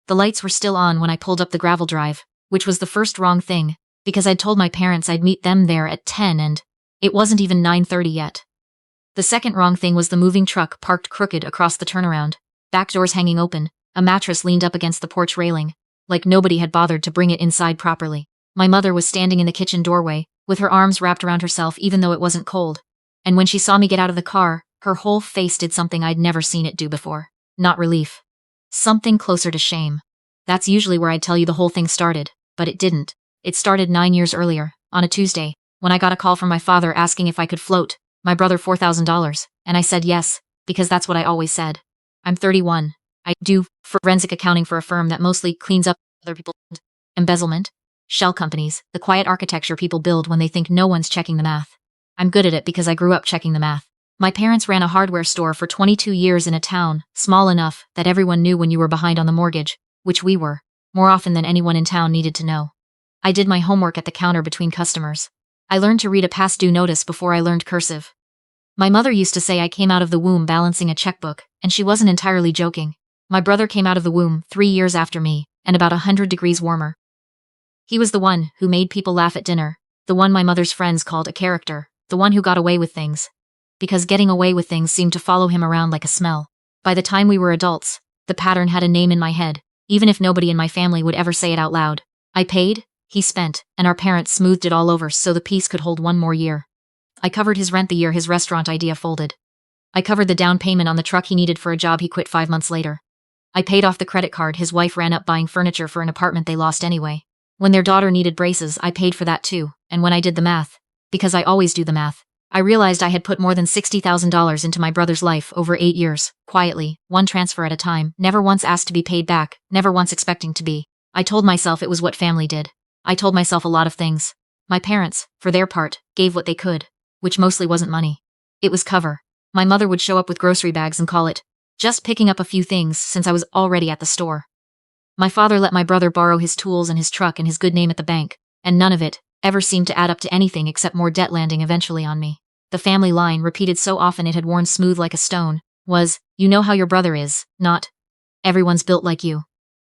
The lights were still on when I pulled up the gravel drive, which was the first wrong thing, because I'd told my parents I'd meet them there at 10 and it wasn't even 9:30 yet. The second wrong thing was the moving truck parked crooked across the turnaround, back doors hanging open, a mattress leaned up against the porch railing, like nobody had bothered to bring it inside properly. My mother was standing in the kitchen doorway, with her arms wrapped around herself even though it wasn't cold, and when she saw me get out of the car, her whole face did something I'd never seen it do before. Not relief. Something closer to shame. That's usually where I'd tell you the whole thing started, but it didn't. It started 9 years earlier, on a Tuesday, when I got a call from my father asking if I could float my brother $4,000, and I said yes, because that's what I always said. I'm 31. I do forensic accounting for a firm that mostly cleans up other people's embezzlement, shell companies, the quiet architecture people build when they think no one's checking the math. I'm good at it because I grew up checking the math. My parents ran a hardware store for 22 years in a town, small enough that everyone knew when you were behind on the mortgage, which we were, more often than anyone in town needed to know. I did my homework at the counter between customers. I learned to read a past due notice before I learned cursive. My mother used to say I came out of the womb balancing a checkbook, and she wasn't entirely joking. My brother came out of the womb 3 years after me, and about 100 degrees warmer. He was the one who made people laugh at dinner, the one my mother's friends called a character, the one who got away with things. Because getting away with things seemed to follow him around like a smell. By the time we were adults, the pattern had a name in my head, even if nobody in my family would ever say it out loud. I paid, he spent, and our parents smoothed it all over so the piece could hold one more year. I covered his rent the year his restaurant idea folded. I covered the down payment on the truck he needed for a job he quit 5 months later. I paid off the credit card his wife ran up buying furniture for an apartment they lost anyway. When their daughter needed braces, I paid for that too, and when I did the math, because I always do the math, I realized I had put more than $60,000 into my brother's life over 8 years, quietly, one transfer at a time, never once asked to be paid back, never once expecting to be. I told myself it was what family did. I told myself a lot of things. My parents, for their part, gave what they could, which mostly wasn't money. It was cover. My mother would show up with grocery bags and call it just picking up a few things since I was already at the store. My father let my brother borrow his tools and his truck and his good name at the bank, and none of it ever seemed to add up to anything except more debt landing eventually on me. The family line, repeated so often it had worn smooth like a stone, was, "You know how your brother is," not, "Everyone's built like you."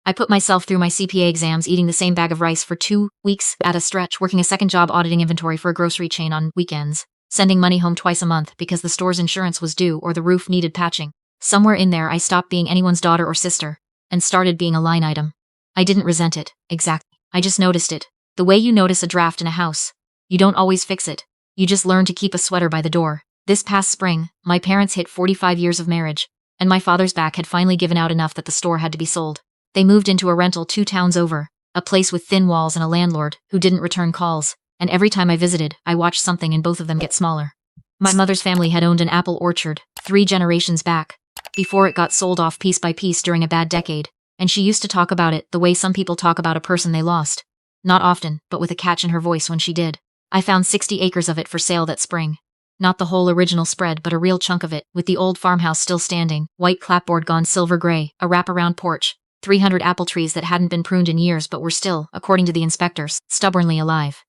I put myself through my CPA exams eating the same bag of rice for 2 weeks at a stretch, working a second job auditing inventory for a grocery chain on weekends, sending money home twice a month because the store's insurance was due or the roof needed patching. Somewhere in there I stopped being anyone's daughter or sister, and started being a line item. I didn't resent it, exactly. I just noticed it. The way you notice a draft in a house. You don't always fix it. You just learn to keep a sweater by the door. This past spring, my parents hit 45 years of marriage, and my father's back had finally given out enough that the store had to be sold. They moved into a rental 2 towns over, a place with thin walls and a landlord who didn't return calls, and every time I visited, I watched something in both of them get smaller. My mother's family had owned an apple orchard 3 generations back, before it got sold off piece by piece during a bad decade, and she used to talk about it the way some people talk about a person they lost. Not often, but with a catch in her voice when she did. I found 60 acres of it for sale that spring. Not the whole original spread, but a real chunk of it, with the old farmhouse still standing, white clapboard gone silver gray, a wraparound porch, 300 apple trees that hadn't been pruned in years but were still, according to the inspectors, stubbornly alive.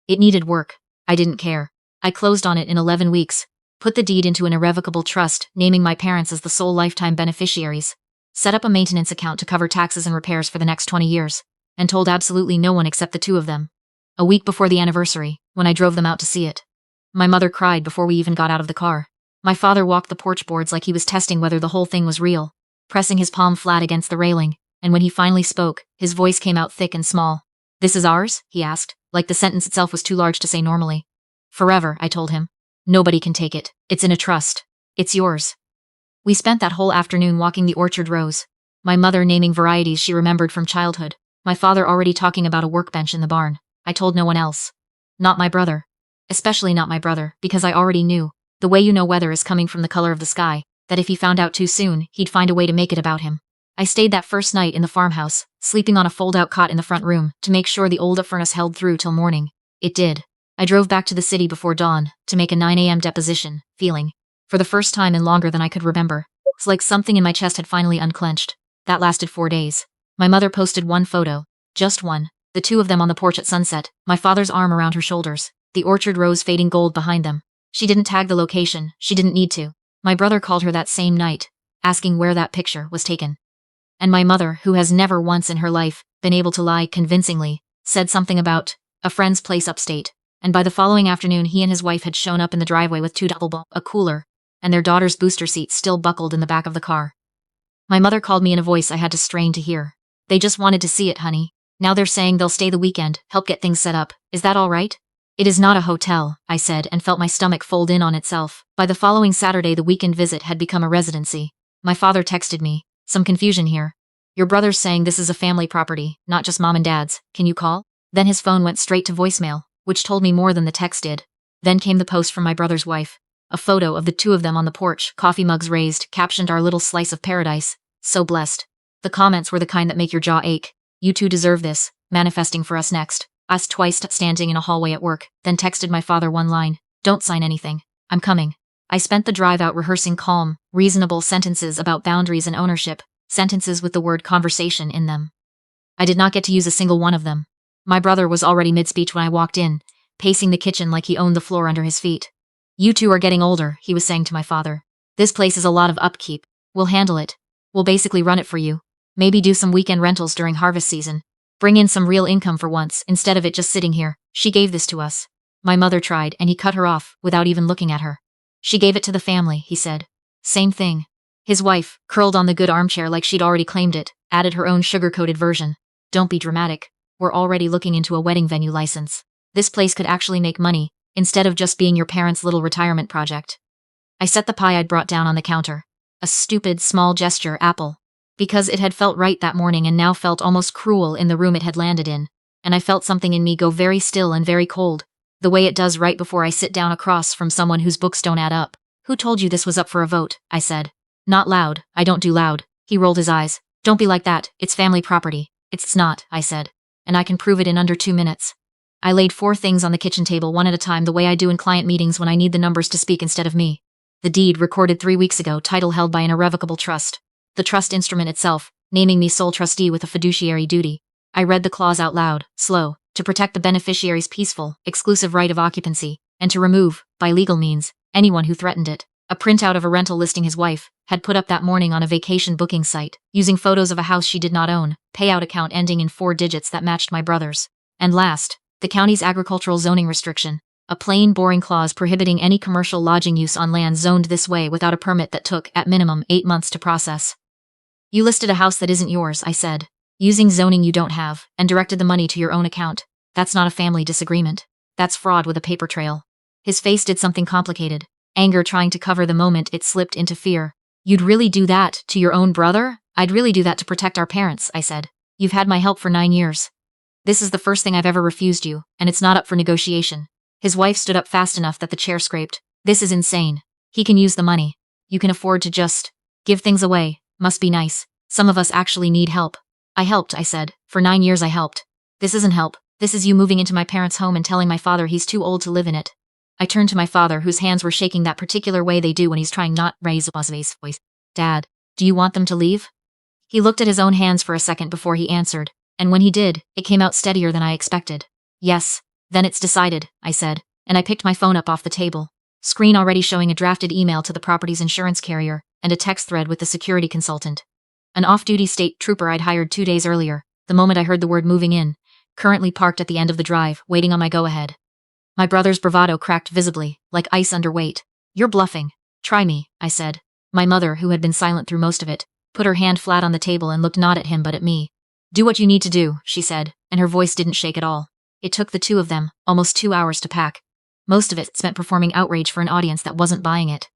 It needed work. I didn't care. I closed on it in 11 weeks, put the deed into an irrevocable trust, naming my parents as the sole lifetime beneficiaries, set up a maintenance account to cover taxes and repairs for the next 20 years, and told absolutely no one except the 2 of them. A week before the anniversary, when I drove them out to see it. My mother cried before we even got out of the car. My father walked the porch boards like he was testing whether the whole thing was real, pressing his palm flat against the railing, and when he finally spoke, his voice came out thick and small. "This is ours?" he asked, like the sentence itself was too large to say normally. "Forever," I told him. "Nobody can take it. It's in a trust. It's yours." We spent that whole afternoon walking the orchard rows, my mother naming varieties she remembered from childhood, my father already talking about a workbench in the barn. I told no one else. Not my brother. Especially not my brother, because I already knew, the way you know weather is coming from the color of the sky, that if he found out too soon, he'd find a way to make it about him. I stayed that first night in the farmhouse, sleeping on a fold-out cot in the front room, to make sure the old furnace held through till morning. It did. I drove back to the city before dawn, to make a 9 a.m. deposition, feeling, for the first time in longer than I could remember, it's like something in my chest had finally unclenched. That lasted 4 days. My mother posted one photo, just one, the 2 of them on the porch at sunset, my father's arm around her shoulders, the orchard rose fading gold behind them. She didn't tag the location, she didn't need to. My brother called her that same night, asking where that picture was taken. and my mother, who has never once in her life been able to lie convincingly, said something about a friend's place upstate, and by the following afternoon he and his wife had shown up in the driveway with two a cooler, and their daughter's booster seat still buckled in the back of the car. My mother called me in a voice I had to strain to hear. They just wanted to see it, honey. Now they're saying they'll stay the weekend, help get things set up. Is that all right? It is not a hotel, I said, and felt my stomach fold in on itself. By the following Saturday, the weekend visit had become a residency. My father texted me. Some confusion here. Your brother's saying this is a family property, not just mom and dad's. Can you call? Then his phone went straight to voicemail, which told me more than the text did. Then came the post from my brother's wife. A photo of the two of them on the porch, coffee mugs raised, captioned our little slice of paradise. So blessed. The comments were the kind that make your jaw ache. You two deserve this. Manifesting for us next. Us twice standing in a hallway at work, then texted my father one line. Don't sign anything. I'm coming. I spent the drive out rehearsing calm, reasonable sentences about boundaries and ownership, sentences with the word conversation in them. I did not get to use a single one of them. My brother was already mid-speech when I walked in, pacing the kitchen like he owned the floor under his feet. You two are getting older, he was saying to my father. This place is a lot of upkeep. We'll handle it. We'll basically run it for you. Maybe do some weekend rentals during harvest season. Bring in some real income for once, instead of it just sitting here. She gave this to us. My mother tried, and he cut her off, without even looking at her. She gave it to the family, he said. Same thing. His wife, curled on the good armchair like she'd already claimed it, added her own sugar-coated version. Don't be dramatic. We're already looking into a wedding venue license. This place could actually make money, instead of just being your parents' little retirement project. I set the pie I'd brought down on the counter. A stupid, small gesture, apple. Because it had felt right that morning and now felt almost cruel in the room it had landed in, and I felt something in me go very still and very cold, the way it does right before I sit down across from someone whose books don't add up. Who told you this was up for a vote? I said. Not loud. I don't do loud. He rolled his eyes. Don't be like that. It's family property. It's not, I said. And I can prove it in under 2 minutes. I laid 4 things on the kitchen table one at a time the way I do in client meetings when I need the numbers to speak instead of me. The deed recorded 3 weeks ago, title held by an irrevocable trust. The trust instrument itself, naming me sole trustee with a fiduciary duty. I read the clause out loud, slow, to protect the beneficiary's peaceful, exclusive right of occupancy, and to remove, by legal means, anyone who threatened it. A printout of a rental listing his wife had put up that morning on a vacation booking site, using photos of a house she did not own, payout account ending in 4 digits that matched my brother's. And last, the county's agricultural zoning restriction. A plain, boring clause prohibiting any commercial lodging use on land zoned this way without a permit that took, at minimum, 8 months to process. You listed a house that isn't yours, I said, using zoning you don't have, and directed the money to your own account. That's not a family disagreement. That's fraud with a paper trail. His face did something complicated, anger trying to cover the moment it slipped into fear. You'd really do that to your own brother? I'd really do that to protect our parents, I said. You've had my help for 9 years. This is the first thing I've ever refused you, and it's not up for negotiation. His wife stood up fast enough that the chair scraped. This is insane. He can use the money. You can afford to just give things away. Must be nice. Some of us actually need help. I helped, I said. For 9 years I helped. This isn't help. This is you moving into my parents' home and telling my father he's too old to live in it. I turned to my father, whose hands were shaking that particular way they do when he's trying not raise a voice. Dad, do you want them to leave? He looked at his own hands for a second before he answered, and when he did, it came out steadier than I expected. Yes. Then it's decided, I said, and I picked my phone up off the table. Screen already showing a drafted email to the property's insurance carrier, and a text thread with the security consultant. An off-duty state trooper I'd hired 2 days earlier, the moment I heard the word moving in, currently parked at the end of the drive, waiting on my go-ahead. My brother's bravado cracked visibly, like ice under weight. You're bluffing. Try me, I said. My mother, who had been silent through most of it, put her hand flat on the table and looked not at him but at me. Do what you need to do, she said, and her voice didn't shake at all. It took the 2 of them almost 2 hours to pack. Most of it spent performing outrage for an audience that wasn't buying it.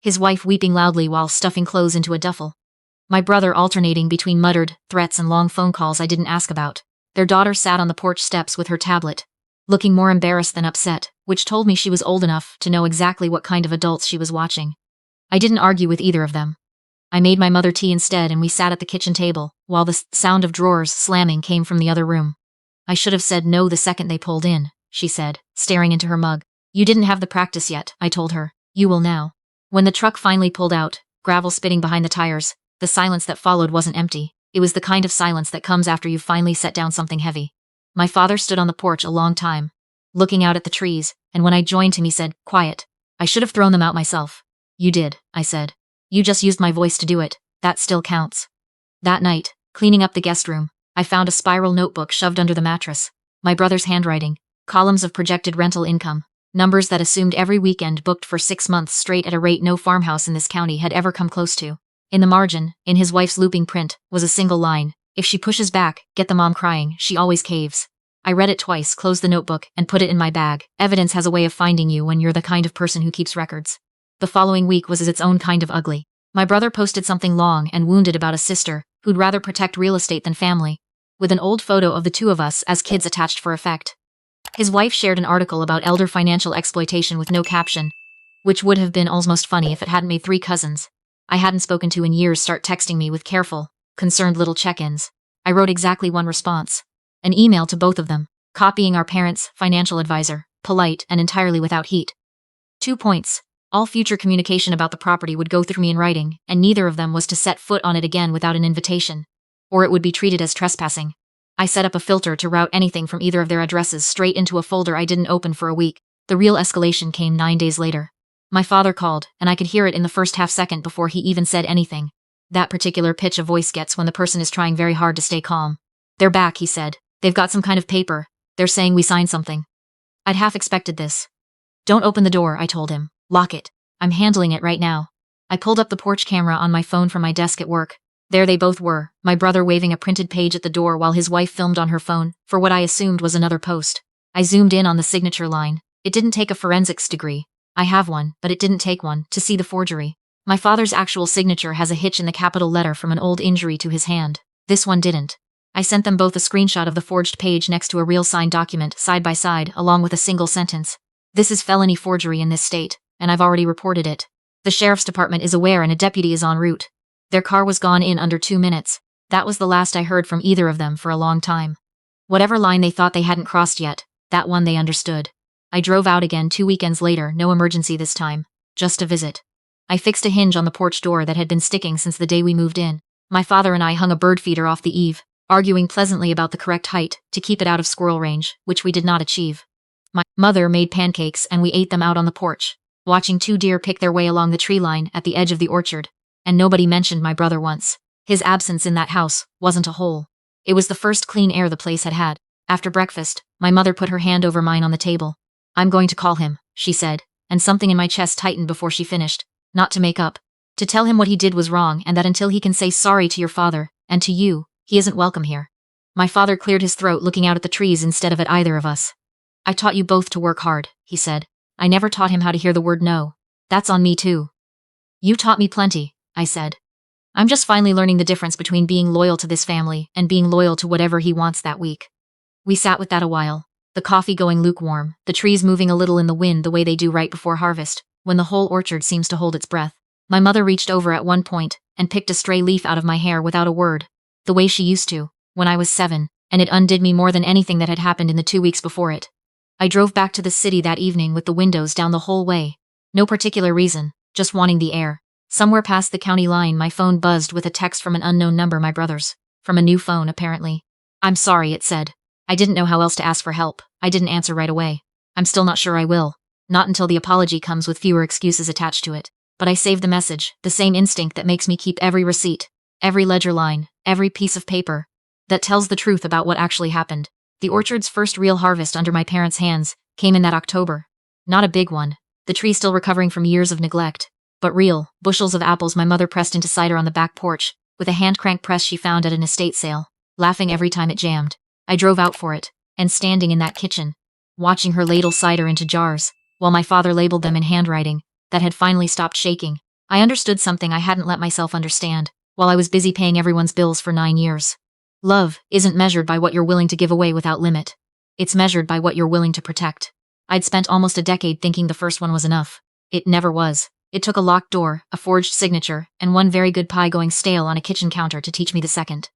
His wife weeping loudly while stuffing clothes into a duffel. My brother alternating between muttered threats and long phone calls I didn't ask about. Their daughter sat on the porch steps with her tablet, looking more embarrassed than upset, which told me she was old enough to know exactly what kind of adults she was watching. I didn't argue with either of them. I made my mother tea instead, and we sat at the kitchen table, while the sound of drawers slamming came from the other room. I should have said no the second they pulled in, she said, staring into her mug. You didn't have the practice yet, I told her. You will now. When the truck finally pulled out, gravel spitting behind the tires, the silence that followed wasn't empty. It was the kind of silence that comes after you've finally set down something heavy. My father stood on the porch a long time, looking out at the trees, and when I joined him he said, quiet. I should have thrown them out myself. You did, I said. You just used my voice to do it. That still counts. That night, cleaning up the guest room, I found a spiral notebook shoved under the mattress. My brother's handwriting, columns of projected rental income, numbers that assumed every weekend booked for 6 months straight at a rate no farmhouse in this county had ever come close to. In the margin, in his wife's looping print, was a single line: "If she pushes back, get the mom crying, she always caves." I read it twice, closed the notebook, and put it in my bag. Evidence has a way of finding you when you're the kind of person who keeps records. The following week was its own kind of ugly. My brother posted something long and wounded about a sister who'd rather protect real estate than family, with an old photo of the two of us as kids attached for effect. His wife shared an article about elder financial exploitation with no caption, which would have been almost funny if it hadn't made 3 cousins I hadn't spoken to in years start texting me with careful, concerned little check-ins. I wrote exactly one response. An email to both of them, copying our parents' financial advisor, polite and entirely without heat. 2 points. All future communication about the property would go through me in writing, and neither of them was to set foot on it again without an invitation, or it would be treated as trespassing. I set up a filter to route anything from either of their addresses straight into a folder I didn't open for a week. The real escalation came 9 days later. My father called, and I could hear it in the first half-second before he even said anything. That particular pitch a voice gets when the person is trying very hard to stay calm. "They're back," he said. "They've got some kind of paper. They're saying we signed something." I'd half expected this. "Don't open the door," I told him. "Lock it. I'm handling it right now." I pulled up the porch camera on my phone from my desk at work. There they both were, my brother waving a printed page at the door while his wife filmed on her phone, for what I assumed was another post. I zoomed in on the signature line. It didn't take a forensics degree. I have one, but it didn't take one, to see the forgery. My father's actual signature has a hitch in the capital letter from an old injury to his hand. This one didn't. I sent them both a screenshot of the forged page next to a real signed document, side by side, along with a single sentence. "This is felony forgery in this state, and I've already reported it. The sheriff's department is aware and a deputy is en route." Their car was gone in under 2 minutes. That was the last I heard from either of them for a long time. Whatever line they thought they hadn't crossed yet, that one they understood. I drove out again 2 weekends later, no emergency this time, just a visit. I fixed a hinge on the porch door that had been sticking since the day we moved in. My father and I hung a bird feeder off the eave, arguing pleasantly about the correct height to keep it out of squirrel range, which we did not achieve. My mother made pancakes and we ate them out on the porch, watching 2 deer pick their way along the tree line at the edge of the orchard. And nobody mentioned my brother once. His absence in that house wasn't a hole. It was the first clean air the place had had. After breakfast, my mother put her hand over mine on the table. "I'm going to call him," she said, and something in my chest tightened before she finished. "Not to make up. To tell him what he did was wrong and that until he can say sorry to your father, and to you, he isn't welcome here." My father cleared his throat looking out at the trees instead of at either of us. "I taught you both to work hard," he said. "I never taught him how to hear the word no. That's on me too." "You taught me plenty," I said. "I'm just finally learning the difference between being loyal to this family and being loyal to whatever he wants that week." We sat with that a while, the coffee going lukewarm, the trees moving a little in the wind the way they do right before harvest, when the whole orchard seems to hold its breath. My mother reached over at one point and picked a stray leaf out of my hair without a word, the way she used to, when I was 7, and it undid me more than anything that had happened in the 2 weeks before it. I drove back to the city that evening with the windows down the whole way. No particular reason, just wanting the air. Somewhere past the county line, my phone buzzed with a text from an unknown number, my brother's. From a new phone, apparently. "I'm sorry," it said. I didn't know how else to ask for help. I didn't answer right away. I'm still not sure I will. Not until the apology comes with fewer excuses attached to it. But I saved the message, the same instinct that makes me keep every receipt, every ledger line, every piece of paper, that tells the truth about what actually happened. The orchard's first real harvest under my parents' hands came in that October. Not a big one. The tree still recovering from years of neglect. But real, bushels of apples my mother pressed into cider on the back porch, with a hand-crank press she found at an estate sale, laughing every time it jammed. I drove out for it, and standing in that kitchen, watching her ladle cider into jars, while my father labeled them in handwriting that had finally stopped shaking, I understood something I hadn't let myself understand, while I was busy paying everyone's bills for 9 years. Love isn't measured by what you're willing to give away without limit. It's measured by what you're willing to protect. I'd spent almost a decade thinking the first one was enough. It never was. It took a locked door, a forged signature, and one very good pie going stale on a kitchen counter to teach me the second.